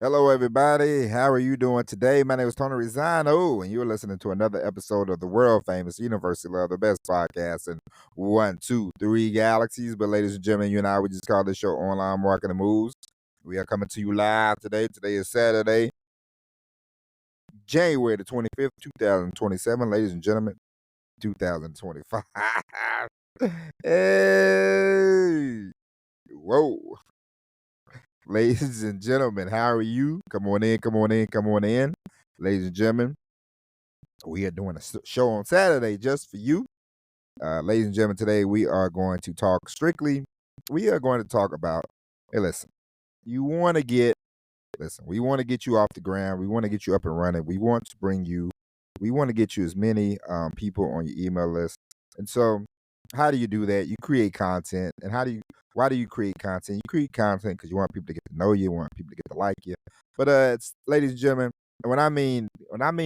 Hello, everybody. How are you doing today? My name is Tony Rizano, and you're listening to another episode of the world famous University Love, the best podcast in 1, 2, 3 galaxies. But, ladies and gentlemen, you and I, we just call this show Online Marketing Moves. We are coming to you live today. Today is Saturday, January the 25th, 2027. Ladies and gentlemen, 2025. Hey, whoa. Ladies and gentlemen, how are you? Come on in, come on in, come on in. Ladies and gentlemen, we are doing a show on Saturday just for you. Ladies and gentlemen, today we are going to talk strictly. We are going to talk about, hey, listen, you want to get, listen, we want to get you off the ground. We want to get you up and running. We want to get you as many people on your email list. And so, how do you do that? You create content. And why do you create content? You create content because you want people to get to know you, you want people to get to like you. But ladies and gentlemen, when I mean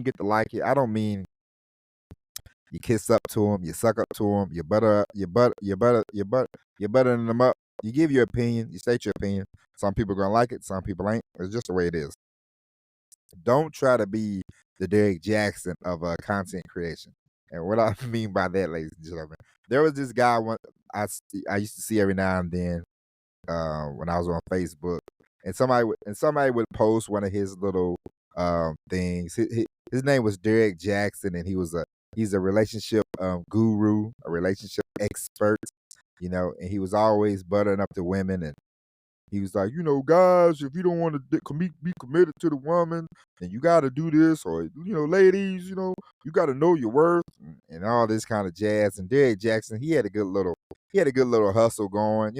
get to like you, I don't mean you kiss up to them, you suck up to them, you buttering them up. You give your opinion, you state your opinion. Some people are gonna like it, some people ain't. It's just the way it is. Don't try to be the Derek Jackson of content creation. And what I mean by that, ladies and gentlemen, there was this guy I used to see every now and then when I was on Facebook, and somebody would post one of his little things. His name was Derek Jackson, and he's a relationship guru, a relationship expert, and he was always buttering up the women, and he was like, guys, if you don't want to be committed to the woman, then you got to do this, or ladies, you got to know your worth and all this kind of jazz. And Derek Jackson, he had a good little hustle going,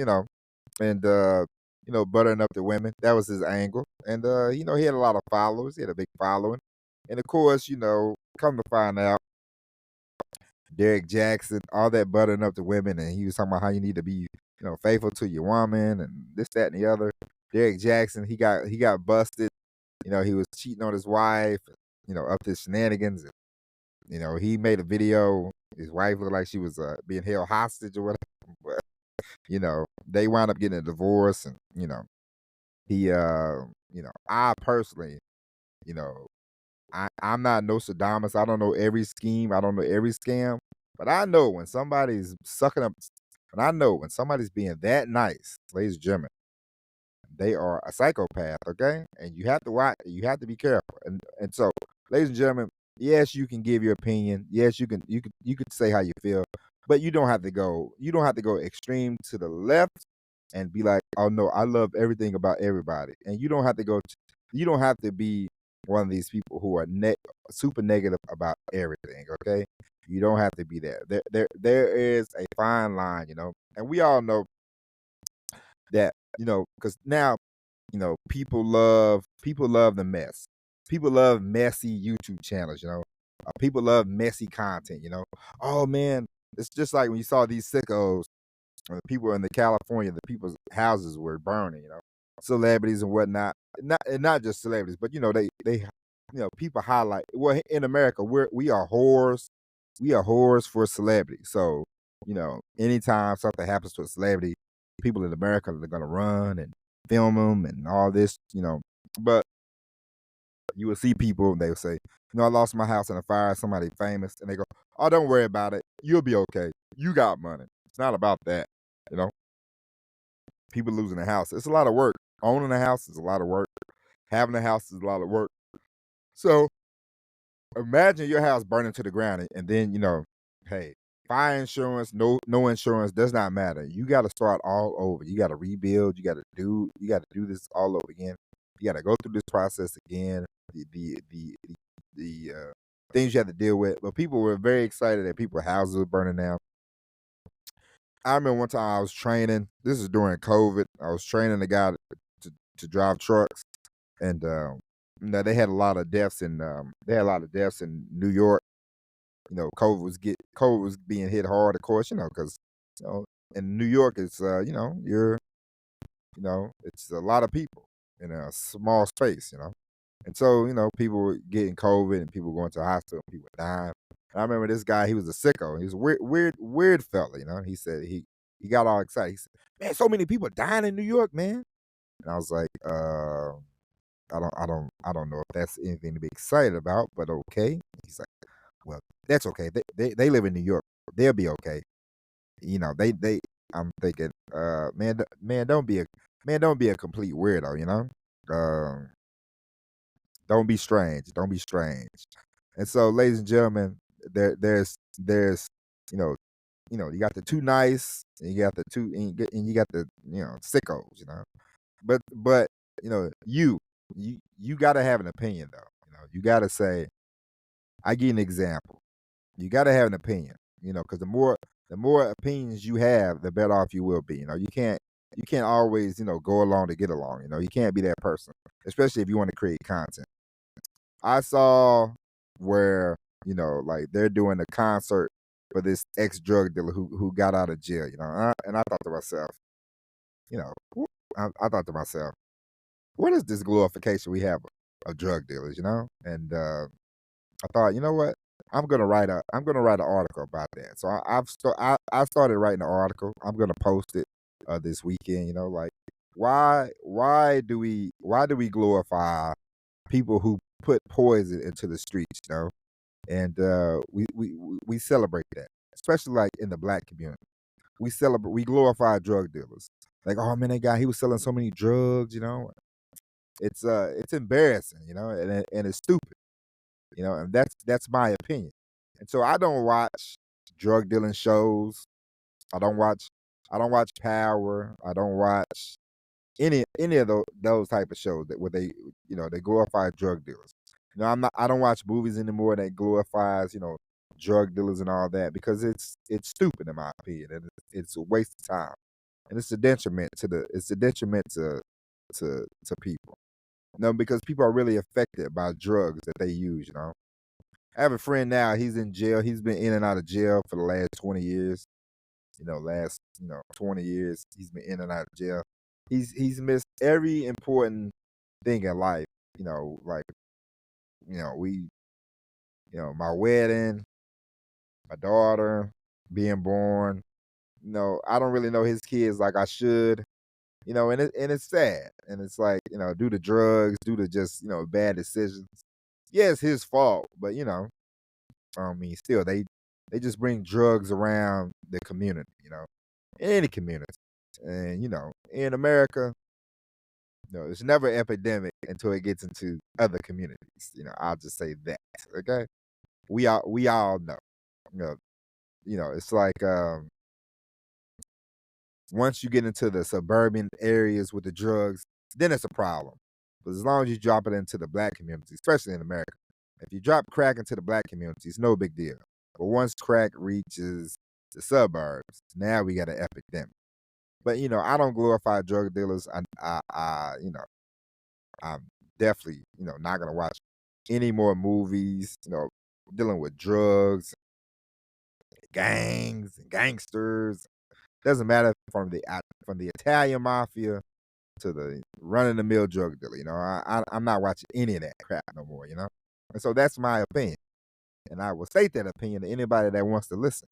and buttering up the women. That was his angle, and he had a lot of followers. He had a big following, and of course, come to find out, Derek Jackson, all that buttering up the women, and he was talking about how you need to be, faithful to your woman and this, that, and the other. Derek Jackson, he got busted. He was cheating on his wife, up to shenanigans. And, he made a video. His wife looked like she was being held hostage or whatever. But, they wound up getting a divorce, and he, I personally, you know, I'm not Nostradamus. I don't know every scheme. I don't know every scam. But I know when somebody's sucking up, and I know when somebody's being that nice, ladies and gentlemen, they are a psychopath, okay? And you have to watch, you have to be careful. And so, ladies and gentlemen, yes, you can give your opinion. Yes, you could say how you feel, but you don't have to go extreme to the left and be like, "Oh no, I love everything about everybody." And you don't have to be one of these people who are super negative about everything, okay? You don't have to be there. There is a fine line, and we all know that, because now, people love the mess. People love messy YouTube channels, people love messy content, Oh man, it's just like when you saw these sickos, when the people in the California, the people's houses were burning, celebrities and whatnot. Not just celebrities, but they people highlight. Well, in America, we are whores. We are whores for celebrities. So anytime something happens to a celebrity, people in America are gonna run and film them and all this, But you will see people, and they will say, I lost my house in a fire. Somebody famous, and they go, "Oh, don't worry about it. You'll be okay. You got money." It's not about that, you know. People losing a house. It's a lot of work. Owning a house is a lot of work. Having a house is a lot of work. So imagine your house burning to the ground, and then hey, fire insurance, no insurance does not matter. You got to start all over. You got to rebuild. You got to do this all over again. You got to go through this process again. The things you have to deal with. But people were very excited that people's houses were burning down. I remember one time I was training. This is during COVID. I was training a guy to drive trucks, and they had a lot of deaths in New York. COVID was being hit hard, of course, because in New York it's it's a lot of people in a small space, and so people were getting COVID and people going to the hospital, people were dying. And I remember this guy, he was a sicko. He was a weird fella, He said he got all excited. He said, "Man, so many people dying in New York, man." And I was like, I don't know if that's anything to be excited about, but okay. He's like, well, that's okay. They live in New York. They'll be okay. They. I'm thinking, don't be a complete weirdo. Um, don't be strange. Don't be strange. And so, ladies and gentlemen, there's you know you got the too nice, and you got the too and you got the sickos. But you got to have an opinion though. You got to say, I give you an example. You got to have an opinion. Because the more opinions you have, the better off you will be. You can't always go along to get along. You can't be that person, especially if you want to create content. I saw where like they're doing a concert for this ex drug dealer who got out of jail. And I thought to myself, I thought to myself, what is this glorification we have of drug dealers? And I thought, you know what? I'm gonna write an article about that. So I started writing an article. I'm gonna post it this weekend. Like why do we glorify people who put poison into the streets? And we celebrate that, especially like in the black community. We glorify drug dealers. Like, oh man, that guy, he was selling so many drugs. It's embarrassing, and it's stupid. And that's my opinion. And so I don't watch drug dealing shows. I don't watch Power. I don't watch any of those type of shows that where they glorify drug dealers. I don't watch movies anymore that glorifies drug dealers and all that, because it's stupid in my opinion, and it's a waste of time, and it's a detriment to people. Because people are really affected by drugs that they use. I have a friend now. He's in jail. He's been in and out of jail for the last 20 years. 20 years he's been in and out of jail. He's missed every important thing in life. Like we my wedding, my daughter being born. I don't really know his kids like I should. And it's sad. And it's like, due to drugs, due to just, bad decisions. Yeah, it's his fault, but I mean, still they just bring drugs around the community, any community. And in America, it's never an epidemic until it gets into other communities. I'll just say that. Okay. We all know. You know, it's like once you get into the suburban areas with the drugs, then it's a problem. But as long as you drop it into the black community, especially in America, if you drop crack into the black community, it's no big deal. But once crack reaches the suburbs, now we got an epidemic. But I don't glorify drug dealers. I'm definitely not gonna watch any more movies. Dealing with drugs, gangs, and gangsters. Doesn't matter from the Italian mafia to the run of the mill drug dealer. I'm not watching any of that crap no more. And so that's my opinion, and I will state that opinion to anybody that wants to listen.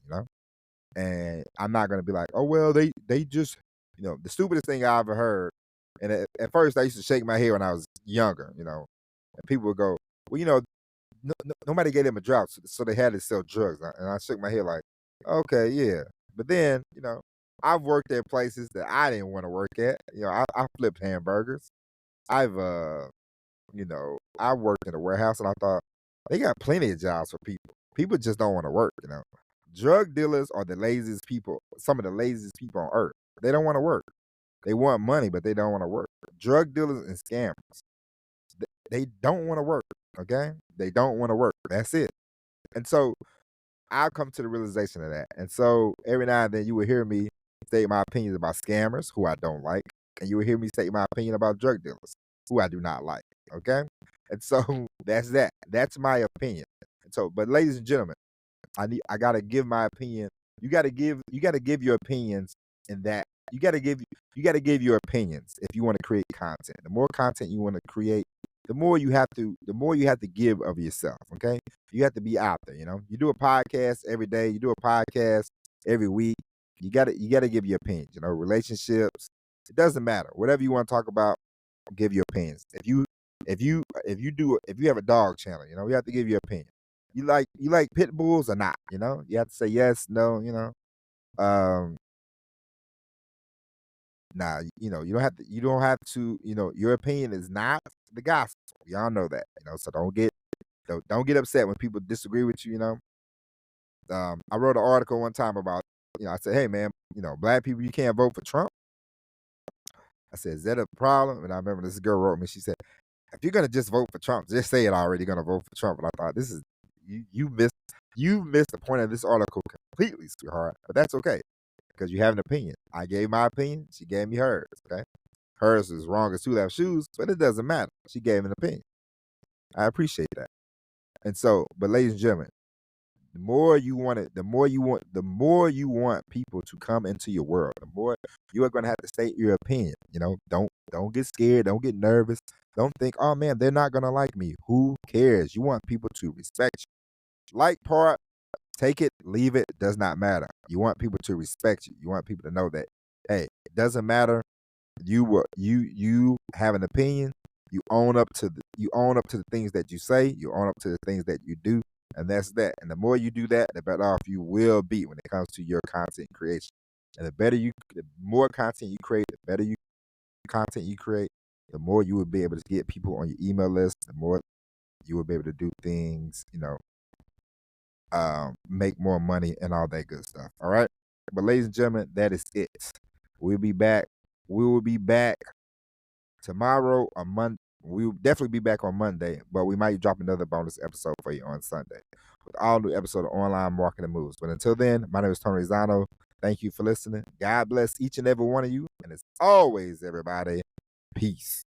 And I'm not gonna be like, oh well, they just the stupidest thing I ever heard. And at first, I used to shake my head when I was younger. And people would go, well, nobody gave them a job, so they had to sell drugs. And I shook my head like, okay, yeah. But then, I've worked at places that I didn't want to work at. I flipped hamburgers. I've, I worked in a warehouse, and I thought they got plenty of jobs for people. People just don't want to work. Drug dealers are the laziest people, some of the laziest people on earth. They don't want to work. They want money, but they don't want to work. Drug dealers and scammers, they don't want to work. Okay, they don't want to work. That's it. And so I've come to the realization of that. And so every now and then you will hear me state my opinions about scammers, who I don't like, and you will hear me state my opinion about drug dealers, who I do not like. Okay, and so that's that. That's my opinion. And so, but ladies and gentlemen, I gotta give my opinion. You gotta give your opinions in that you gotta give your opinions if you want to create content. The more content you want to create, the more you have to give of yourself. Okay. You have to be out there. You do a podcast every day, you do a podcast every week. You gotta give your opinions, relationships. It doesn't matter. Whatever you want to talk about, give your opinions. if you have a dog channel, you have to give your opinion. You like pit bulls or not? You have to say yes, no. Um, nah, you don't have to. Your opinion is not the gospel. Y'all know that. So don't get upset when people disagree with you. I wrote an article one time about. I said, hey man, black people, you can't vote for Trump. I said, is that a problem? And I remember this girl wrote me. She said, if you're gonna just vote for Trump, just say it already. Gonna vote for Trump. And I thought this is you missed the point of this article completely, sweetheart. But that's okay because you have an opinion. I gave my opinion. She gave me hers. Okay, hers is wrong as two left shoes, but it doesn't matter. She gave an opinion. I appreciate that. And so, but ladies and gentlemen, the more you want it, the more you want people to come into your world, the more you are going to have to state your opinion. Don't get scared, don't get nervous, don't think, oh man, they're not going to like me. Who cares? You want people to respect you. Like part, take it, leave it, does not matter. You want people to respect you. You want people to know that, hey, it doesn't matter. You have an opinion. You own up to the things that you say. You own up to the things that you do, and that's that. And the more you do that, the better off you will be when it comes to your content creation. And the more content you create, the more you will be able to get people on your email list. The more you will be able to do things, make more money and all that good stuff. All right. But ladies and gentlemen, that is it. We'll be back. We will be back tomorrow or Monday. We will definitely be back on Monday, but we might drop another bonus episode for you on Sunday with all new episode of Online Marketing Moves. But until then, my name is Tony Rizzano. Thank you for listening. God bless each and every one of you. And as always, everybody, peace.